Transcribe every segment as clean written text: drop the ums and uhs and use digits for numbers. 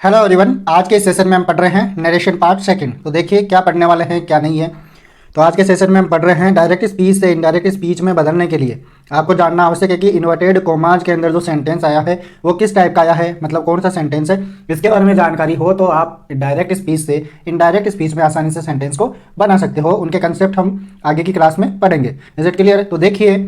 Hello everyone, आज के session में हम पढ़ रहे हैं नरेशन पार्ट सेकंड। तो देखिए क्या पढ़ने वाले हैं क्या नहीं है। तो आज के सेशन में हम पढ़ रहे हैं डायरेक्ट स्पीच से इनडायरेक्ट स्पीच में बदलने के लिए आपको जानना आवश्यक है कि इन्वर्टेड कोमाज के अंदर जो सेंटेंस आया है वो किस टाइप का आया है, मतलब कौन सा सेंटेंस है। इसके बारे में जानकारी हो तो आप डायरेक्ट स्पीच से इनडायरेक्ट स्पीच में आसानी से सेंटेंस को बना सकते हो। उनके कंसेप्ट हम आगे की क्लास में पढ़ेंगे। Is it clear? तो देखिए,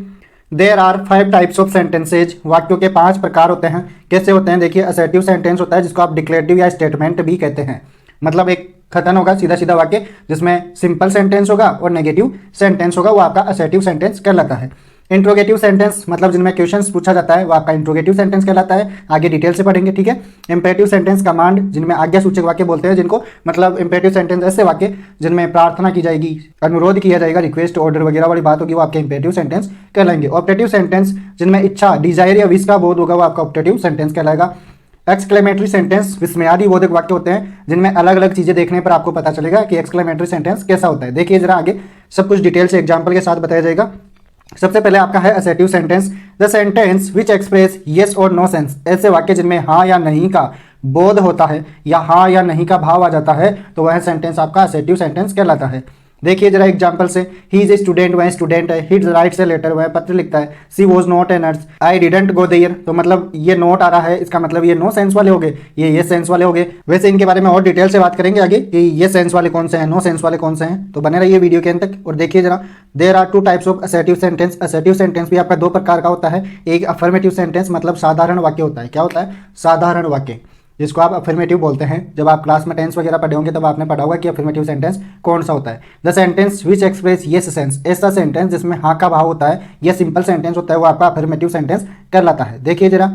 there are 5 types of sentences. वाक्यों के 5 प्रकार होते हैं। कैसे होते हैं? देखिए, असर्टिव सेंटेंस होता है जिसको आप डिक्लेरेटिव या स्टेटमेंट भी कहते हैं। मतलब एक कथन होगा, सीधा सीधा वाक्य, जिसमें सिंपल सेंटेंस होगा और नेगेटिव सेंटेंस होगा, वो आपका असर्टिव सेंटेंस कहलाता है। इंट्रोगेटिव सेंटेंस मतलब जिनमें क्वेश्चंस पूछा जाता है वो आपका इंट्रोगेटिव सेंटेंस कहलाता है। आगे डिटेल से पढ़ेंगे, ठीक है। इंपेरेटिव सेंटेंस कमांड जिनमें आज्ञा सूचक वाक्य बोलते हैं जिनको, मतलब इंपेरेटिव सेंटेंस ऐसे वाक्य जिनमें प्रार्थना की जाएगी, अनुरोध किया जाएगा, रिक्वेस्ट, ऑर्डर वगैरह वाली बात होगी, वो आपके इंपेरेटिव सेंटेंस कहलाएंगे। ऑप्टेटिव सेंटेंस जिनमें इच्छा, डिजायर या विश का बोध होगा, वो आपका ऑप्टेटिव सेंटेंस कहलाएगा। एक्सक्लेमेटरी सेंटेंस विस्मयादि बोधक वाक्य होते हैं जिनमें अलग अलग चीजें देखने पर आपको पता चलेगा कि एक्सक्लेमेटरी सेंटेंस कैसा होता है। देखिए जरा आगे सब कुछ डिटेल से एग्जांपल के साथ बताया जाएगा। सबसे पहले आपका है assertive sentence, the sentence which express yes और नो सेंस। ऐसे वाक्य जिनमें हाँ या नहीं का बोध होता है या हाँ या नहीं का भाव आ जाता है तो वह सेंटेंस आपका असर्टिव सेंटेंस कहलाता है। देखिए जरा एग्जांपल से, ही इज ए स्टूडेंट, वह स्टूडेंट है। ही राइट्स ए लेटर, वह पत्र लिखता है। She was not a nurse, I didn't go there. तो मतलब ये नोट आ रहा है, इसका मतलब ये नो सेंस वाले हो गए, ये सेंस वाले हो गए। वैसे इनके बारे में और डिटेल से बात करेंगे आगे कि ये सेंस वाले कौन से हैं, नो सेंस वाले कौन से हैं। तो बने रहिए वीडियो के अंत तक। और देखिए जरा, there are 2 types of assertive sentence. Assertive sentence भी आपका 2 प्रकार का होता है। एक अफर्मेटिव सेंटेंस मतलब साधारण वाक्य होता है। क्या होता है? साधारण वाक्य, जिसको आप अफर्मेटिव बोलते हैं। जब आप क्लास में टेंस वगैरह पढ़े होंगे तब आपने पढ़ा होगा कि अफर्मेटिव सेंटेंस कौन सा होता है। The sentence which express yes sense, ऐसा सेंटेंस जिसमें हाँ का भाव होता है, यह सिंपल सेंटेंस होता है, वो आपका अफर्मेटिव सेंटेंस कहलाता है। देखिए जरा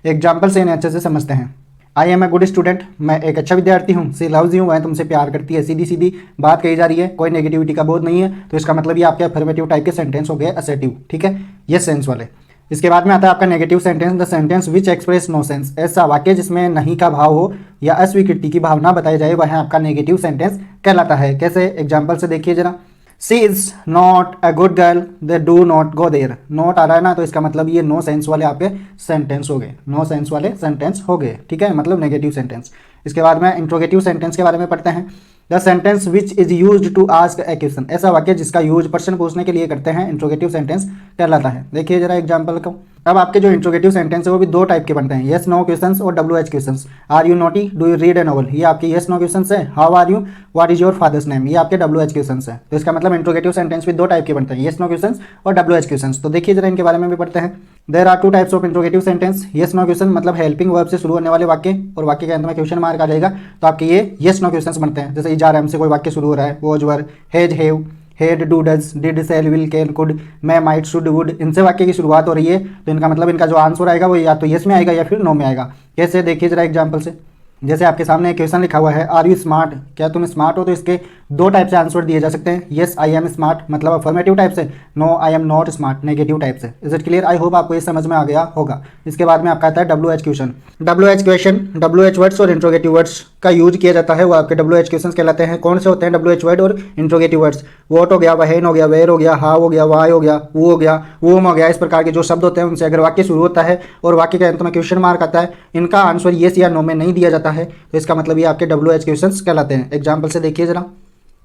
एग्जाम्पल से इन्हें अच्छे से समझते हैं। I am a good student, मैं एक अच्छा विद्यार्थी हूँ। सी लव्स यू, वह तुमसे प्यार करती है। सीधी सीधी बात कही जा रही है, कोई नेगेटिविटी का बोध नहीं है। तो इसका मतलब ये आपके अफर्मेटिव टाइप के सेंटेंस हो गए असर्टिव, ठीक है, यस सेंस वाले। इसके बाद में आता है आपका negative sentence, the sentence which express no sense. ऐसा वाक्य जिसमें नहीं का भाव हो या अस्वीकृति की भावना बताई जाए वह आपका नेगेटिव सेंटेंस कहलाता है। कैसे? एग्जाम्पल से देखिए जरा, she is not a good girl, they do not go there. Not आ रहा है ना, तो इसका मतलब ये नो सेंस वाले आपके सेंटेंस हो गए, नो सेंस वाले सेंटेंस हो गए, ठीक है, मतलब नेगेटिव सेंटेंस। इसके बाद में इंट्रोगेटिव सेंटेंस के बारे में पढ़ते हैं। The sentence which is used to ask a question. ऐसा वाक्य जिसका यूज प्रश्न पूछने के लिए करते हैं, इंट्रोगेटिव सेंटेंस कहलाता है। देखिए जरा एग्जांपल को। अब आपके जो इंट्रोगेटिव सेंटेंस है वो भी 2 टाइप के बनते हैं, यस नो क्वेश्चंस और WH questions. Are you naughty, do you read a novel, ये आपके यस नो क्वेश्चंस है। How are you, what is your father's name, ये आपके WH क्वेश्चंस है। तो इसका मतलब इंट्रोगेटिव सेंटेंस भी 2 टाइप के बनते हैं, यस नो क्वेश्चंस और WH क्वेश्चंस। तो देखिए जरा इनके बारे में भी पढ़ते हैं। There are 2 types of interrogative sentence. Yes no question मतलब हेल्पिंग वर्ब से शुरू होने वाले वाक्य और वाक्य के अंत में क्वेश्चन मार्क आ जाएगा तो आपके ये यस नो क्वेश्चंस बनते हैं। जैसे इज आर एम से कोई वाक्य शुरू हो रहा है, was were, has have, had do does, did shall will can could, may might should would, इनसे वाक्य की शुरुआत हो रही है तो इनका मतलब इनका जो आंसर आएगा वो या तो यस में आएगा या फिर नो में आएगा। कैसे? देखिए जरा एग्जांपल से। जैसे आपके सामने एक क्वेश्चन लिखा हुआ है, आर यू स्मार्ट, क्या तुम स्मार्ट हो। तो इसके 2 टाइप से आंसर दिए जा सकते हैं, यस आई एम स्मार्ट मतलब अफर्मेटिव टाइप से, no I am not smart negative type से। Is it clear? I hope आपको ये समझ में आ गया होगा। इसके बाद में आपका आता है WH question. WH question, WH words और इंट्रोगेटिव वर्ड्स का यूज किया जाता है, वो आपके WH क्वेश्चन कहलाते हैं। कौन से होते हैं WH वर्ड और इंट्रोगेटिव वर्ड्स? वॉट हो गया, वहन हो गया, वेयर हो गया, हाउ हो गया, वाई हो गया, वो हो गया, वोम हो गया। इस प्रकार के जो शब्द होते हैं उनसे अगर वाक्य शुरू होता है और वाक्य के अंत में क्वेश्चन मार्क आता है, इनका आंसर येस या नो में नहीं दिया जाता है तो इसका मतलब ये आपके WH क्वेश्चंस कहलाते हैं। एग्जांपल से देखिए जरा।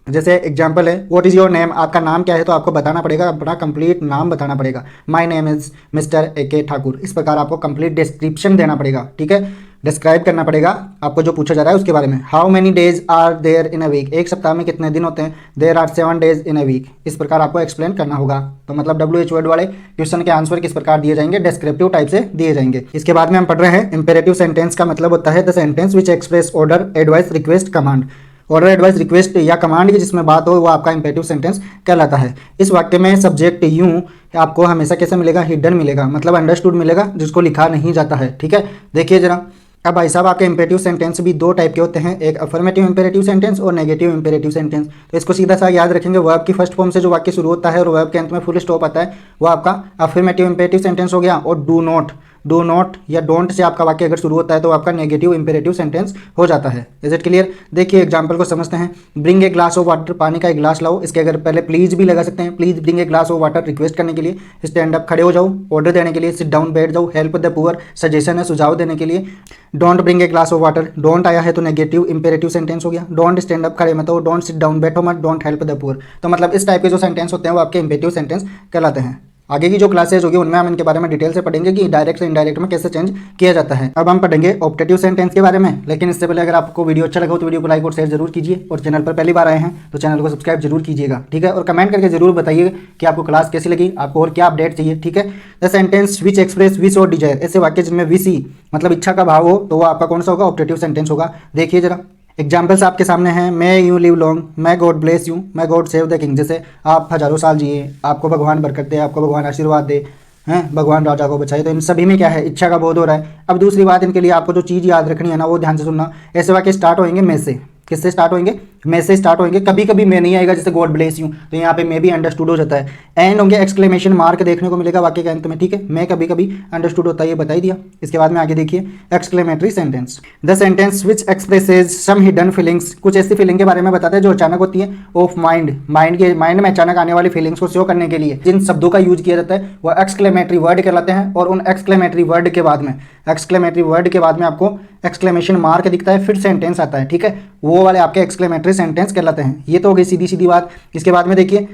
जैसे एग्जांपल है, व्हाट इज योर नेम, आपका नाम क्या है, तो आपको बताना पड़ेगा, अपना कंप्लीट नाम बताना पड़ेगा। My name is mister AK Thakur. इस प्रकार आपको कंप्लीट डिस्क्रिप्शन देना पड़ेगा, ठीक है, डिस्क्राइब करना पड़ेगा आपको जो पूछा जा रहा है उसके बारे में। How many days are there in a week, एक सप्ताह में कितने दिन होते हैं। There are 7 days in a week. इस प्रकार आपको एक्सप्लेन करना होगा। तो मतलब WH वर्ड वाले क्वेश्चन के आंसर किस प्रकार दिए जाएंगे, डिस्क्रिप्टिव टाइप से दिए जाएंगे। इसके बाद में हम पढ़ रहे हैं इंपेरेटिव सेंटेंस का मतलब होता है the sentence which express order, advice, request, command. Order, advice, request या कमांड की जिसमें बात हो वो आपका इंपेरेटिव सेंटेंस कहलाता है। इस वाक्य में सब्जेक्ट यूं आपको हमेशा कैसे मिलेगा, हिडन मिलेगा, मतलब अंडरस्टूड मिलेगा, जिसको लिखा नहीं जाता है, ठीक है। देखिए जरा। अब भाई साहब आपके इंपेरेटिव सेंटेंस भी 2 टाइप के होते हैं, एक अफर्मेटिव इंपेरेटिव सेंटेंस और नेगेटिव इंपेरेटिव सेंटेंस। तो इसको सीधा सा याद रखेंगे, वर्ब की फर्स्ट फॉर्म से जो वाक्य शुरू होता है और वर्ब के अंत में फुल स्टॉप आता है वो आपका अफर्मेटिव इंपेरेटिव सेंटेंस हो गया। और डू नॉट डू नॉट या डोंट से आपका वाक्य अगर शुरू होता है तो आपका नेगेटिव इंपेरेटिव सेंटेंस हो जाता है। Is it clear? देखिए एग्जाम्पल को समझते हैं। Bring a glass of water, पानी का एक ग्लास लाओ। इसके अगर पहले प्लीज भी लगा सकते हैं, please bring a glass of water request करने के लिए। स्टैंड अप, खड़े हो जाओ, ऑर्डर देने के लिए। सिट डाउन, बैठ जाओ। हेल्प द पुअर, सजेशन है, सुझाव देने के लिए। Don't bring a glass of water, don't आया है तो नेगेटिव इंपेरेटिव सेंटेंस हो गया। डोंट स्टैंड अप, खड़े मत हो। डोंट सिट डाउन, बैठो मत। Don't help the poor. तो मतलब इस टाइप के जो सेंटेंस होते हैं वो आपके इंपेरेटिव सेंटेंस कहलाते हैं। आगे की जो क्लासेज होगी उनमें हम इनके बारे में डिटेल से पढ़ेंगे कि डायरेक्ट से इनडायरेक्ट में कैसे चेंज किया जाता है। अब हम पढ़ेंगे ऑप्टेटिव सेंटेंस के बारे में, लेकिन इससे पहले अगर आपको वीडियो अच्छा लगा हो तो वीडियो को लाइक और शेयर जरूर कीजिए, और चैनल पर पहली बार आए हैं तो चैनल को सब्सक्राइब जरूर कीजिएगा, ठीक है। और कमेंट करके जरूर बताइए कि आपको क्लास कैसी लगी, आपको और क्या अपडेट चाहिए, ठीक है। The sentence which express wish और डिजायर, ऐसे वाक्य जिनमें विश मतलब इच्छा का भाव हो तो वो आपका कौन सा होगा? ऑप्टेटिव सेंटेंस होगा। देखिए जरा एग्जाम्पल्स आपके सामने हैं। मे यू लिव लॉन्ग, मैं गॉड ब्लेस यू, मैं गॉड सेव द किंग। जैसे आप हजारों साल जिए, आपको भगवान बरकत दे, आपको भगवान आशीर्वाद दे, हैं, भगवान राजा को बचाए। तो इन सभी में क्या है? इच्छा का बोध हो रहा है। अब दूसरी बात, इनके लिए आपको जो चीज़ याद रखनी है ना वो ध्यान से सुनना। ऐसे वाक्य स्टार्ट होंगे मैं से। किससे स्टार्ट होंगे? मैं से स्टार्ट होंगे। कभी कभी मैं नहीं आएगा, जैसे गॉड ब्लेस यू, तो यहाँ पे मैं भी अंडरस्टूड हो जाता है। एंड होंगे एक्सक्लेमेशन मार्क देखने को मिलेगा वाक्य के अंत में, ठीक है। मैं कभी कभी अंडरस्टूड होता है, ये बता ही दिया। इसके बाद में आगे देखिए exclamatory sentence. The sentence which expresses some hidden feelings, कुछ ऐसी फीलिंग के बारे में बताता है जो अचानक होती है। ऑफ माइंड, माइंड में अचानक आने वाली फीलिंग्स को शो करने के लिए जिन शब्दों का यूज किया जाता है वो एक्सक्लेमेटरी वर्ड कहलाते हैं। और उन एक्सक्लेमेटरी वर्ड के बाद में आपको एक्सक्लेमेशन मार्क दिखता है, फिर सेंटेंस आता है, ठीक है। वो वाले आपके एक्सक्लेमेटरी सेंटेंस कहलाते हैं। ये तो हो गई सीधी सीधी बात। इसके बाद में देखिए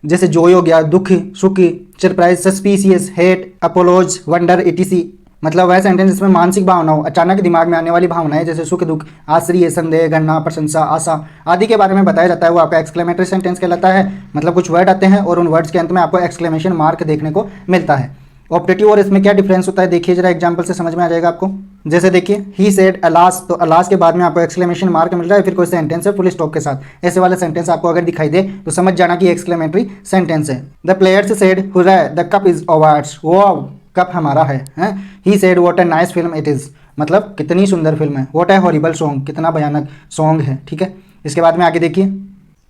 जैसे जॉय हो गया, दुख, सुख, surprise, suspicious, hate, apologise, wonder, etc. मतलब वह सेंटेंस जिसमें मानसिक भावना हो, अचानक दिमाग में आने वाली भावनाएं जैसे सुख, दुख, आश्चर्य, संदेह, गणना, प्रशंसा, आशा आदि के बारे में बताया जाता है, वो आपका एक्सक्लेमेटरी सेंटेंस कहलाता है। मतलब कुछ वर्ड आते हैं और उन वर्ड्स के अंत में आपको एक्सक्लेमेशन मार्क देखने को मिलता है। ऑप्टेटिव और इसमें क्या डिफरेंस होता है देखिए जरा एग्जांपल से समझ में आ जाएगा आपको। जैसे देखिए ही सेड अलास, तो अलास के बाद में आपको एक्सक्लेमेशन मार्क मिल रहा है, फिर कोई सेंटेंस है फुल स्टॉप के साथ। ऐसे वाले सेंटेंस आपको अगर दिखाई दे तो समझ जाना कि एक्सक्लेमेटरी सेंटेंस है। The players said hurrah the cup is awards, वो कप हमारा है। He said what a nice film it is, मतलब कितनी सुंदर फिल्म है। व्हाट अ हॉरिबल सॉन्ग, कितना भयानक सॉन्ग है, ठीक है। इसके बाद में आगे देखिए,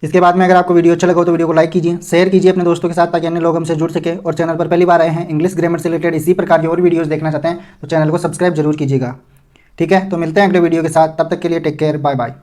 इसके बाद में अगर आपको वीडियो अच्छा लगा हो तो वीडियो को लाइक कीजिए, शेयर कीजिए अपने दोस्तों के साथ ताकि अन्य लोग हमसे जुड़ सके। और चैनल पर पहली बार आए हैं, इंग्लिश ग्रामर से रिलेटेड इसी प्रकार की और वीडियोस देखना चाहते हैं तो चैनल को सब्सक्राइब जरूर कीजिएगा, ठीक है। तो मिलते हैं अगले वीडियो के साथ, तब तक के लिए टेक केयर, बाय बाय।